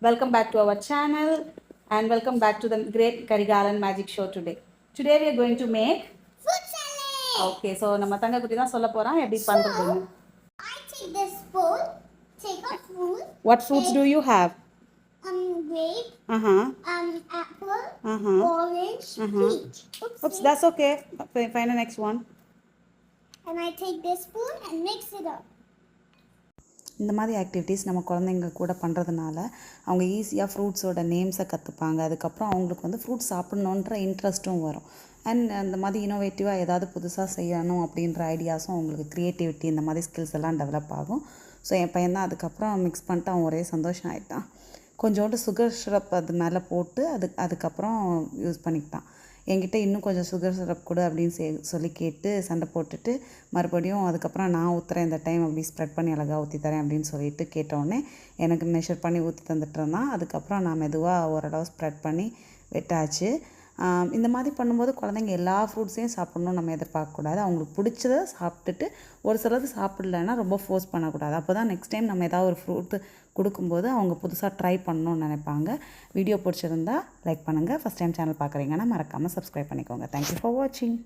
Welcome back to our channel and welcome back to the Great Karigalan Magic Show today. Today we are going to make fruit salad. Okay, so நம்ம தங்க குட்டி தான் சொல்ல போறோம் எப்படி பண்றதுன்னு. I take this bowl, take a fruit. What fruits do you have? Grape. Apple. Orange. Peach. Oops, that's okay. Find the next one. And I take this spoon and mix it up. இந்த மாதிரி activities நம்ம குழந்தைங்க கூட பண்ணுறதுனால அவங்க ஈஸியாக ஃப்ரூட்ஸோட நேம்ஸை கற்றுப்பாங்க. அதுக்கப்புறம் அவங்களுக்கு வந்து ஃப்ரூட்ஸ் சாப்பிட்ணுன்ற இன்ட்ரெஸ்ட்டும் வரும். அண்ட் அந்த மாதிரி இனோவேட்டிவாக ஏதாவது புதுசாக செய்யணும் அப்படின்ற ஐடியாஸும் அவங்களுக்கு க்ரியேட்டிவிட்டி இந்த மாதிரி ஸ்கில்ஸ் எல்லாம் டெவலப் ஆகும். ஸோ என் பையன் தான் அதுக்கப்புறம் மிக்ஸ் பண்ணிட்டு அவன் ஒரே சந்தோஷம் ஆகிட்டான். கொஞ்சோண்டு சுகர் சிரப் அது மேலே போட்டு அதுக்கப்புறம் யூஸ் பண்ணிக்கிட்டான். என்கிட்ட இன்னும் கொஞ்சம் சுகர் சிரப் கொடு அப்படின்னு சொல்லி கேட்டு சண்டை போட்டுட்டு மறுபடியும் அதுக்கப்புறம் நான் ஊற்றுறேன் இந்த டைம் அப்படி ஸ்ப்ரெட் பண்ணி அழகாக ஊற்றி தரேன் அப்படின்னு சொல்லிட்டு கேட்டோடனே எனக்கு மெஷர் பண்ணி ஊற்றி தந்துட்டு இருந்தான். அதுக்கப்புறம் நான் மெதுவாக ஓரளவு ஸ்ப்ரெட் பண்ணி விட்டாச்சு. இந்த மாதிரி பண்ணும்போது குழந்தைங்க எல்லா ஃப்ரூட்ஸையும் சாப்பிட்ணுன்னு நம்ம எதிர்பார்க்கக்கூடாது. அவங்களுக்கு பிடிச்சதை சாப்பிட்டுட்டு ஒரு சிலது சாப்பிடலன்னா ரொம்ப ஃபோர்ஸ் பண்ணக்கூடாது. அப்போ தான் நெக்ஸ்ட் டைம் நம்ம ஏதாவது ஒரு ஃப்ரூட்டு கொடுக்கும்போது அவங்க புதுசாக ட்ரை பண்ணணும்னு நினைப்பாங்க. வீடியோ பிடிச்சிருந்தா லைக் பண்ணுங்கள். ஃபஸ்ட் டைம் சேனல் பார்க்குறீங்கன்னா மறக்காமல் சப்ஸ்கிரைப் பண்ணிக்கோங்க. தேங்க்யூ ஃபார் வாட்சிங்.